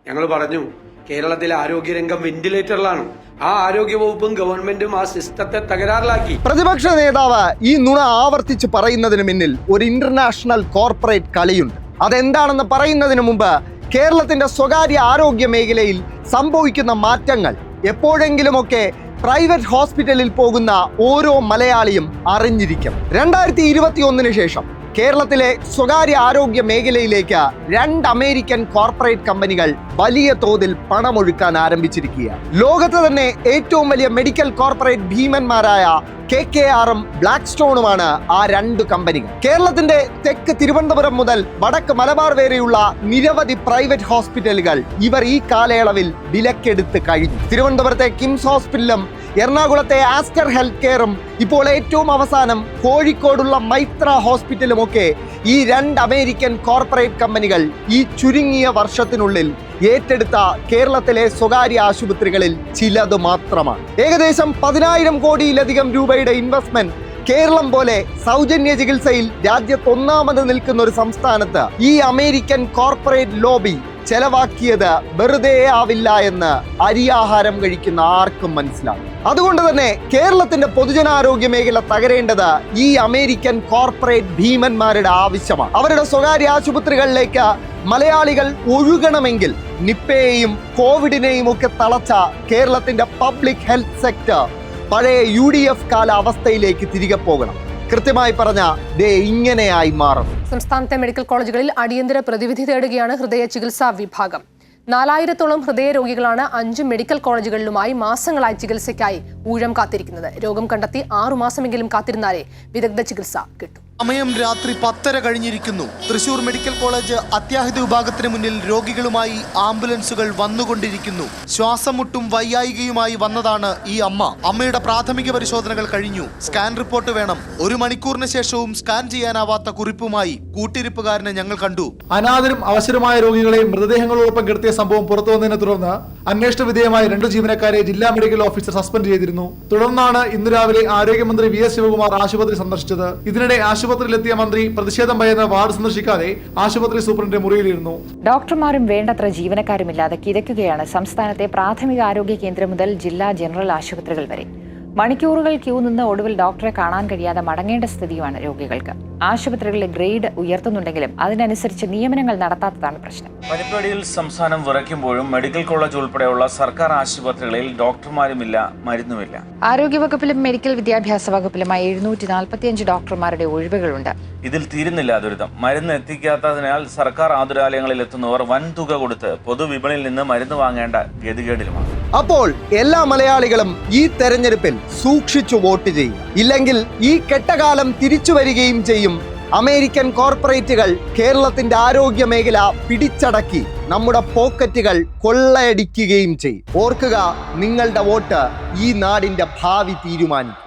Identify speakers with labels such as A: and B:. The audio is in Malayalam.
A: ഞങ്ങൾ പറഞ്ഞു കേരളത്തിലെ ആരോഗ്യരംഗം വെന്റിലേറ്ററിലാണ്. ആ ആരോഗ്യ വകുപ്പും ഗവൺമെന്റും ആ സിസ്റ്റത്തെ തകരാറിലാക്കി.
B: പ്രതിപക്ഷ നേതാവ് ഈ നുണ ആവർത്തിച്ച് പറയുന്നതിന് പിന്നിൽ ഒരു ഇന്റർനാഷണൽ കോർപ്പറേറ്റ് കളിയുണ്ട്. അതെന്താണെന്ന് പറയുന്നതിന് മുമ്പ് കേരളത്തിന്റെ സ്വകാര്യ ആരോഗ്യ മേഖലയിൽ സംഭവിക്കുന്ന മാറ്റങ്ങൾ എപ്പോഴെങ്കിലുമൊക്കെ പ്രൈവറ്റ് ഹോസ്പിറ്റലിൽ പോകുന്ന ഓരോ മലയാളിയും അറിഞ്ഞിരിക്കും. 2021 ശേഷം കേരളത്തിലെ സ്വകാര്യ ആരോഗ്യ മേഖലയിലേക്ക് 2 അമേരിക്കൻ കോർപ്പറേറ്റ് കമ്പനികൾ വലിയ തോതിൽ പണമൊഴുക്കാൻ ആരംഭിച്ചിരിക്കുകയാണ്. ലോകത്ത് തന്നെ ഏറ്റവും വലിയ മെഡിക്കൽ കോർപ്പറേറ്റ് ഭീമന്മാരായ KKR-ഉം ബ്ലാക്ക് സ്റ്റോണുമാണ് ആ 2 കമ്പനികൾ. കേരളത്തിന്റെ തെക്ക് തിരുവനന്തപുരം മുതൽ വടക്ക് മലബാർ വരെയുള്ള നിരവധി പ്രൈവറ്റ് ഹോസ്പിറ്റലുകൾ ഇവർ ഈ കാലയളവിൽ വിലക്കെടുത്ത് കഴിഞ്ഞു. തിരുവനന്തപുരത്തെ കിംസ് ഹോസ്പിറ്റലും എറണാകുളത്തെ ആസ്റ്റർ ഹെൽത്ത് കെയറും ഇപ്പോൾ ഏറ്റവും അവസാനം കോഴിക്കോടുള്ള മൈത്ര ഹോസ്പിറ്റലും ഒക്കെ ഈ 2 അമേരിക്കൻ കോർപ്പറേറ്റ് കമ്പനികൾ ഈ ചുരുങ്ങിയ വർഷത്തിനുള്ളിൽ ഏറ്റെടുത്ത കേരളത്തിലെ സ്വകാര്യ ആശുപത്രികളിൽ ചിലത് മാത്രമാണ്. ഏകദേശം 10,000 കോടിയിലധികം രൂപയുടെ ഇൻവെസ്റ്റ്മെന്റ് കേരളം പോലെ സൗജന്യ ചികിത്സയിൽ രാജ്യത്ത് ഒന്നാമത് നിൽക്കുന്ന ഒരു സംസ്ഥാനത്ത് ഈ അമേരിക്കൻ കോർപ്പറേറ്റ് ലോബി ചെലവാക്കിയത് വെറുതെ ആവില്ല എന്ന് അരിയാഹാരം കഴിക്കുന്ന ആർക്കും മനസ്സിലാവും. അതുകൊണ്ട് തന്നെ കേരളത്തിന്റെ പൊതുജനാരോഗ്യ മേഖല തകരേണ്ടത് ഈ അമേരിക്കൻ കോർപ്പറേറ്റ് ഭീമന്മാരുടെ ആവശ്യമാണ്. അവരുടെ സ്വകാര്യ ആശുപത്രികളിലേക്ക് മലയാളികൾ ഒഴുകണമെങ്കിൽ നിപ്പയെയും കോവിഡിനെയും ഒക്കെ തളച്ച കേരളത്തിന്റെ പബ്ലിക് ഹെൽത്ത് സെക്ടർ പഴയ UDF കാല അവസ്ഥയിലേക്ക് തിരികെ പോകണം. കൃത്യമായി പറഞ്ഞ ഇങ്ങനെയായി മാറും.
C: സംസ്ഥാനത്തെ മെഡിക്കൽ കോളേജുകളിൽ അടിയന്തര പ്രതിവിധി തേടുകയാണ് ഹൃദയ ചികിത്സാ വിഭാഗം. 4000-ഓളം ഹൃദയ രോഗികളാണ് 5 മെഡിക്കൽ കോളേജുകളിലുമായി മാസങ്ങളായി ചികിത്സയ്ക്കായി ഊഴം കാത്തിരിക്കുന്നത്. രോഗം കണ്ടെത്തി 6 മാസമെങ്കിലും കാത്തിരുന്നാലേ വിദഗ്ധ ചികിത്സ കിട്ടും.
D: സമയം രാത്രി 10:30 കഴിഞ്ഞിരിക്കുന്നു. തൃശൂർ മെഡിക്കൽ കോളേജ് അത്യാഹിത വിഭാഗത്തിന് മുന്നിൽ രോഗികളുമായി ആംബുലൻസുകൾ വന്നുകൊണ്ടിരിക്കുന്നു. ശ്വാസം മുട്ടും വയ്യായികയുമായി വന്നതാണ് ഈ അമ്മ. അമ്മയുടെ പ്രാഥമിക പരിശോധനകൾ കഴിഞ്ഞു. സ്കാൻ റിപ്പോർട്ട് വേണം. 1 മണിക്കൂറിന് ശേഷവും സ്കാൻ ചെയ്യാനാവാത്ത കുറിപ്പുമായി കൂട്ടിരിപ്പുകാരനെ ഞങ്ങൾ കണ്ടു.
E: അനാഥരും അവശരുമായ രോഗികളെ മൃതദേഹങ്ങളോടൊപ്പം കിടത്തിയ സംഭവം പുറത്തു വന്നതിനെ തുടർന്ന് അന്വേഷണ വിധേയമായ 2 ജീവനക്കാരെ ജില്ലാ മെഡിക്കൽ ഓഫീസർ സസ്പെൻഡ് ചെയ്തിരുന്നു. തുടർന്നാണ് ഇന്ന് രാവിലെ ആരോഗ്യമന്ത്രി VS ശിവകുമാർ ആശുപത്രി സന്ദർശിച്ചത്. ഇതിനിടെ ആശുപത്രിയിലെത്തിയ മന്ത്രി പ്രതിഷേധം ഭയന്ന് വാർഡ് സന്ദർശിക്കാതെ ആശുപത്രി സൂപ്രണ്ടിന്റെ മുറിയിലിരുന്നു.
F: ഡോക്ടർമാരും വേണ്ടത്ര ജീവനക്കാരുമില്ലാതെ കിതയ്ക്കുകയാണ് സംസ്ഥാനത്തെ പ്രാഥമിക ആരോഗ്യ കേന്ദ്രം മുതൽ ജില്ലാ ജനറൽ ആശുപത്രികൾ വരെ. മണിക്കൂറുകൾ ക്യൂ നിന്ന് ഒടുവിൽ ഡോക്ടറെ കാണാൻ കഴിയാതെ മടങ്ങേണ്ട സ്ഥിതിയുമാണ് രോഗികൾക്ക്. ആശുപത്രികളിലെ ഗ്രേഡ് ഉയർത്തുന്നുണ്ടെങ്കിലും അതിനനുസരിച്ച് നിയമനങ്ങൾ നടത്താത്തതാണ് പ്രശ്നം.
G: പനിപ്പേടിയിൽ സംസ്ഥാനം വിറയ്ക്കുമ്പോഴും മെഡിക്കൽ കോളേജ് ഉൾപ്പെടെയുള്ള സർക്കാർ ആശുപത്രികളിൽ ഡോക്ടർമാരുമില്ല, മരുന്നുമില്ല.
F: ആരോഗ്യവകുപ്പിലും മെഡിക്കൽ വിദ്യാഭ്യാസ വകുപ്പിലുമായി 745 ഡോക്ടർമാരുടെ ഒഴിവുകളുണ്ട്.
G: ഇതിൽ തീരുന്നില്ല ദുരിതം. മരുന്ന് എത്തിക്കാത്തതിനാൽ സർക്കാർ ആതുരാലയങ്ങളിൽ എത്തുന്നവർ വൻ തുക കൊടുത്ത് പൊതുവിപണിയിൽ നിന്ന് മരുന്ന് വാങ്ങേണ്ട ഗതികേടിലുമാണ്.
B: അപ്പോൾ എല്ലാ മലയാളികളും ഈ തെരഞ്ഞെടുപ്പിൽ സൂക്ഷിച്ചു വോട്ട് ചെയ്യും. ഇല്ലെങ്കിൽ ഈ കെട്ടകാലം തിരിച്ചു വരികയും ചെയ്യും. അമേരിക്കൻ കോർപ്പറേറ്റുകൾ കേരളത്തിന്റെ ആരോഗ്യ മേഖല പിടിച്ചടക്കി നമ്മുടെ പോക്കറ്റുകൾ കൊള്ളയടിക്കുകയും ചെയ്യും. ഓർക്കുക, നിങ്ങളുടെ വോട്ട് ഈ നാടിന്റെ ഭാവി തീരുമാനിക്കും.